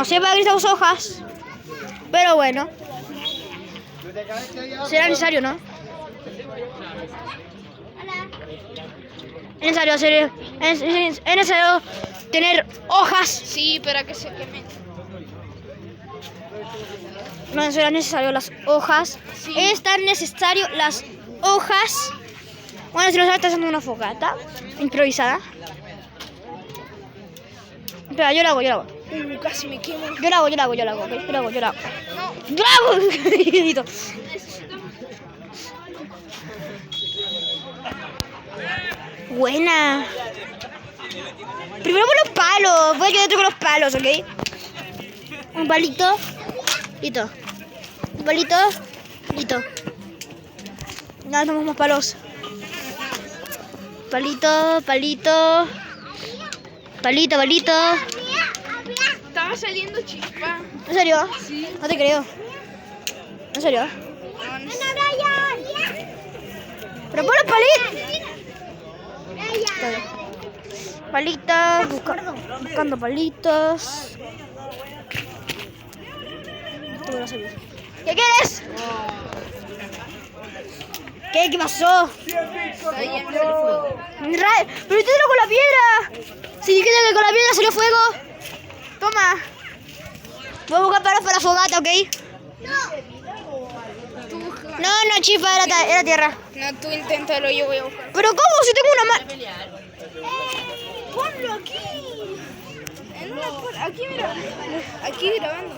No sé para qué estas hojas. Pero bueno. Será necesario, ¿no? Es necesario es necesario tener hojas. Sí, para que se quemen. No serán necesarias las hojas. Sí. Es tan necesario las hojas. Bueno, si nos está haciendo una fogata improvisada. Espera, yo la hago. Casi me quemo. Yo la hago, ¿ok? Yo la hago. No. ¡Yo la hago! Listo. Buena. Primero con los palos. Voy a ayudarte con los palos, ¿ok? Un palito. Listo. Un palito. Listo. Ya tomamos más palos. Palito. Estaba saliendo chispa. ¿En serio? Sí. No te creo. ¿En serio? No. Pero pon los palitos. Palitos. Buscando palitos. ¿Qué quieres? ¿Qué pasó? Está lleno de fuego. Pero tú con la piedra. Si dijiste que con la piedra salió fuego. Toma. Voy a buscar palos para la fogata, ¿ok? No, chispa, era tierra. No, tú inténtalo, yo voy a buscar. ¿Pero cómo? Si tengo una mano. Ponlo aquí. Aquí, mira. Aquí grabando.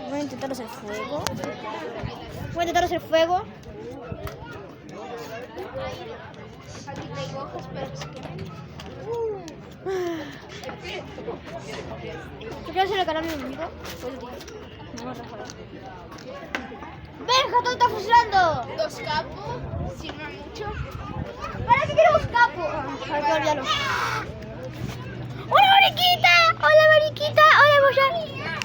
Voy a intentar hacer fuego. Aquí tengo hojas, pero que se quemen. ¿Tú quieres hacer el canal de mi amigo? ¡Venga, todo está funcionando! 2 capos, sirven mucho. ¿Para qué queremos capo? Para que olvídalo. ¡Hola, mariquita!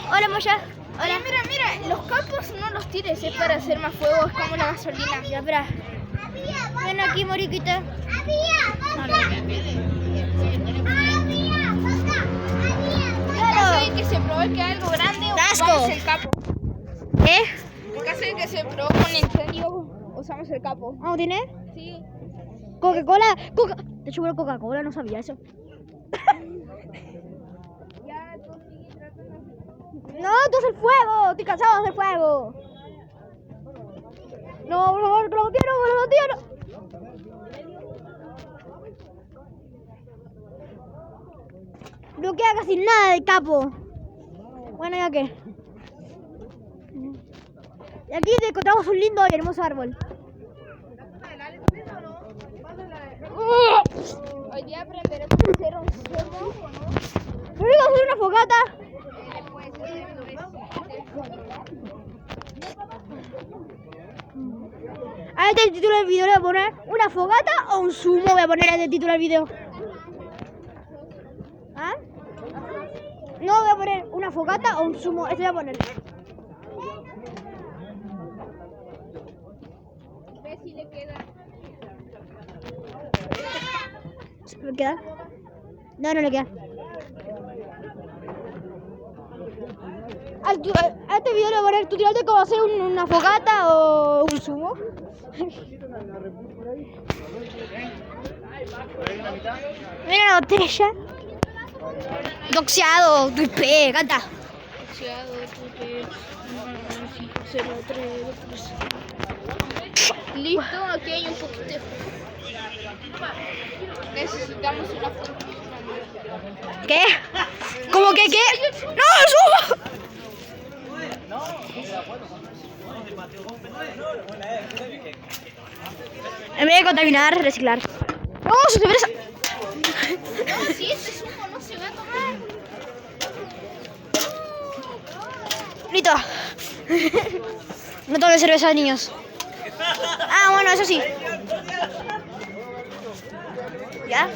¡Hola, Moya! Oye, mira, los capos no los tires, es para hacer más fuego, es como la gasolina. Ya, espera. Ven aquí, mariquita. En caso de que se provoque algo grande, ¡Asco! usamos el capo. ¿Qué? En caso de que se provoque un incendio, usamos el capo. ¿Vamos a tener? Sí. Coca-Cola. De hecho, Coca-Cola, no sabía eso. Ya, tú sigue tratando. No, tú haces el fuego. Estoy cansado de hacer fuego. No, por favor, que lo tiro. No queda casi nada del capo. Bueno, ¿ya qué? Y aquí encontramos un lindo y hermoso árbol. Hoy día aprenderemos a hacer un fuego, ¿o no? Pero vamos a hacer una fogata. A este título del video le voy a poner una fogata o un zumo. Voy a poner este título del video. ¿Ah? No, voy a poner una fogata o un zumo. Esto voy a poner. Ve si le queda. ¿Le queda? No le queda. A este video le voy a poner tutorial de cómo hacer una fogata o un zumo. Mira la botella. Doxeado, tu IP, canta. Doxeado, tupe, 03. Listo, aquí hay un poquito de fuego. Necesitamos una fuente. ¿Qué? ¿Cómo que qué? ¡No, el zumo! En vez de contaminar, reciclar. ¡No, se te esa! No, si este zumo no se va a tomar. Listo. No tomen cerveza, niños. Ah, bueno, eso sí. ¿Ya?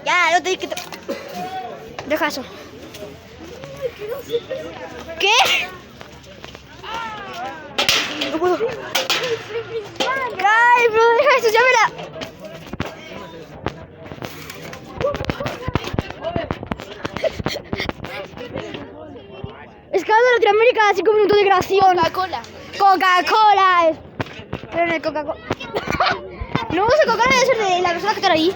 Ya, no te dije que... Deja eso. ¿Qué? No puedo. Ay, pero deja eso, ya verá. 5 minutos de grabación. Coca-Cola. Coca-Cola. Pero no es Coca-Cola. No usa Coca-Cola, debe ser de la persona que está ahí.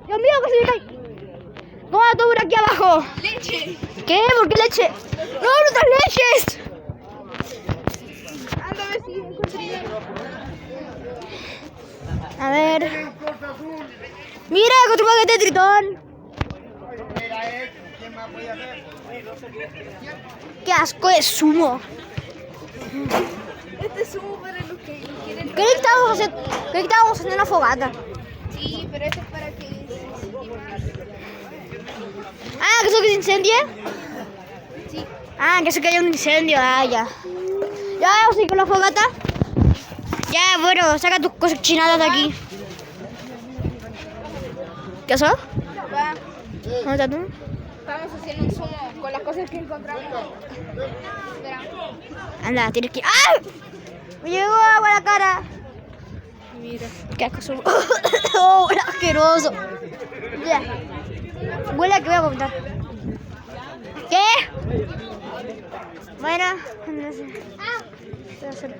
Dios mío, que se me cae. ¿Cómo va todo por aquí abajo? Leche. ¿Qué? ¿Por qué leche? ¡No, otras leches! Anda a ver si encuentro yo. A ver. Mira, encontré un paquete de Tritón. ¡Qué asco de zumo! Este es zumo para los que quieren. Creí que estábamos haciendo una fogata. Sí, pero este es para que se Ah, ¿que eso que se incendie? Sí. Ah, que se cayó un incendio. Ah, ya. Ya vamos a ir con la fogata. Ya, bueno, saca tus cosas chinadas de aquí. ¿Qué pasó? Va. ¿Dónde estás tú? Estamos haciendo un zumo con las cosas que encontramos. Espera. Anda, tienes que... ¡Ah! Me llegó agua a la cara. Mira. Qué asco zumo. Oh, huele asqueroso. Ya. Huele a que voy a vomitar. ¿Qué? Bueno, no sé. Voy a hacer-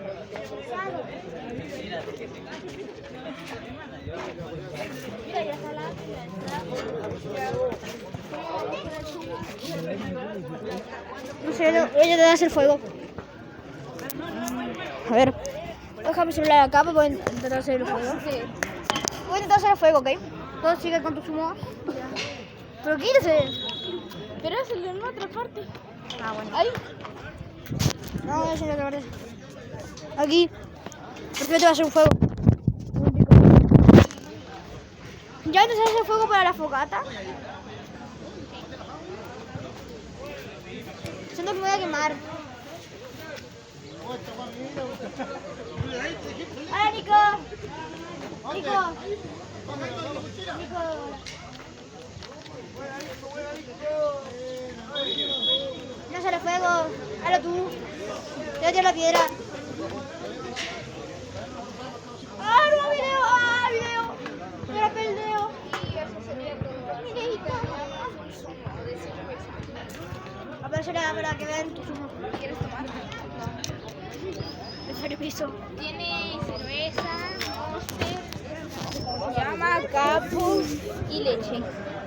No sé, voy a hacer fuego. A ver, déjame mi celular acá para poder intentar hacer el fuego. Sí. Voy a intentar hacer el fuego, ¿ok? Todo sigue con tu zumo. Pero quítese. Pero es el de la otra parte. Ah, bueno. Ahí. No, es en la otra parte. Aquí. Porque yo te voy a hacer un fuego. ¿Ya entonces hacer fuego para la fogata? Siento que me voy a quemar. ¡Hola, Nico! ¡Nico! ¡Nico! No sale fuego. Hazlo tú. Te voy a tirar la piedra. ¡Ah, no, video! ¡Ah, video! ¡Me rompe el dedo! Y eso sería todo. Videito. Un zumo de cerveza. Aparecerá para que vean tu zumo. ¿Quieres tomar? El servicio. Tiene cerveza, monster, llama, capus y leche.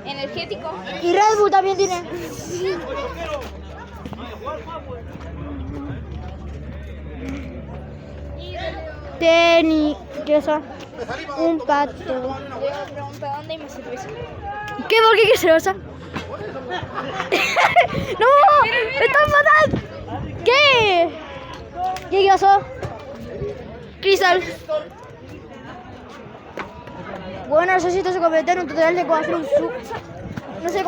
Energético. Y Red Bull también tiene. Tenis. ¿Qué es eso? Un pato. Leo pregunta dónde hay más cerveza. ¿Qué? ¿Por qué qué cerveza? ¡No! ¡Me están matando! ¿Qué? ¿Qué pasó? Crystal. Bueno, no sé si esto se convierte en un tutorial de cómo hacer un zumo. No sé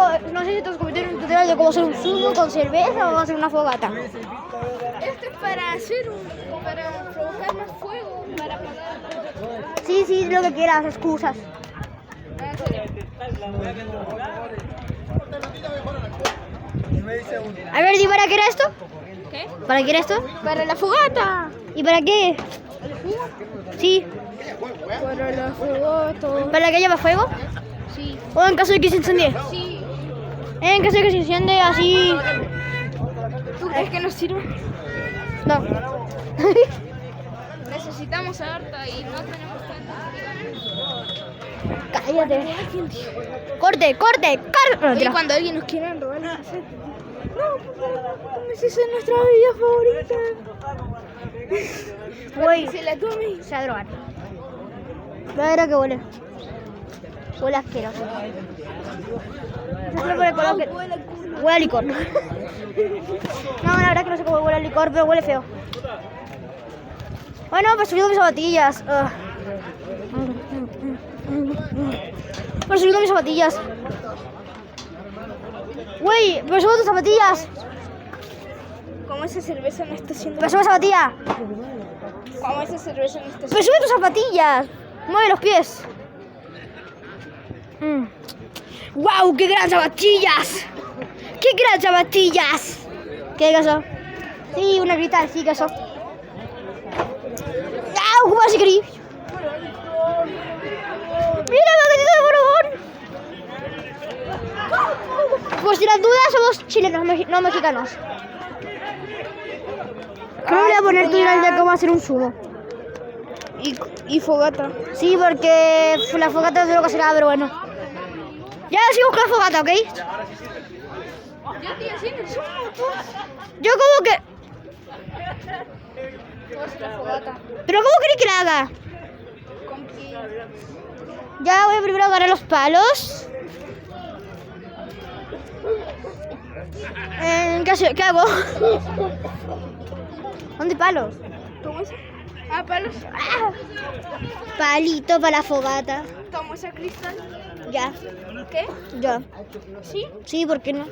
si esto se convierte en un tutorial de cómo hacer un zumo con cerveza o vamos a hacer una fogata. Esto es para hacer para provocar más fuego, para apagar. Sí, lo que quieras, excusas. Ah, en serio. A ver, ¿y para qué era esto? ¿Qué? ¿Para qué era esto? Para la fogata. ¿Y para qué? Sí, Para la fogata. ¿para que lleva fuego? Sí. ¿O en caso de que se incendie? Sí. En caso de que se enciende así... ¿Tú crees que nos sirve? No. Necesitamos harta y no tenemos tanta. Cállate. Corte. No, Oye, mentira. cuando alguien nos quiera robar la cassette. No, esa es nuestra bebida favorita. Güey, Se la tome. se va a drogar. La verdad que huele. Huele asqueroso. No sé por el color que... Huele a licor. No, la verdad que no sé cómo huele a licor, pero huele feo. Bueno, pues subido mis zapatillas. Pues subido mis zapatillas. Güey, pero subo tus zapatillas. Como esa cerveza no está haciendo. Pero sube zapatilla. Como esa cerveza no está Pero sube tus zapatillas. Mueve los pies. ¡Wow! ¡Qué gran zapatillas! ¡Qué gran zapatillas! ¿Qué caso? Sí, una grita, sí, caso. ¡Ah! ¿Cómo así querí? ¡Mira, paquetito de borbón! por si las dudas, somos chilenos, no mexicanos. Creo que voy a poner tutorial de cómo hacer un zumo. Y fogata. Sí, porque la fogata no tengo que hacer nada, pero bueno. Ya sigo con la fogata, ¿ok? Yo estoy haciendo el zumo, Yo como que... Tú haces la fogata. ¿Pero cómo queréis que la haga? ¿Con qué? Ya voy a primero agarrar los palos. ¿Qué hago? ¿Dónde palos? ¿Cómo es? Ah, palos. Palito para la fogata. Toma esa cristal. Ya, ¿Qué? ya. ¿Sí? Sí, ¿por qué no?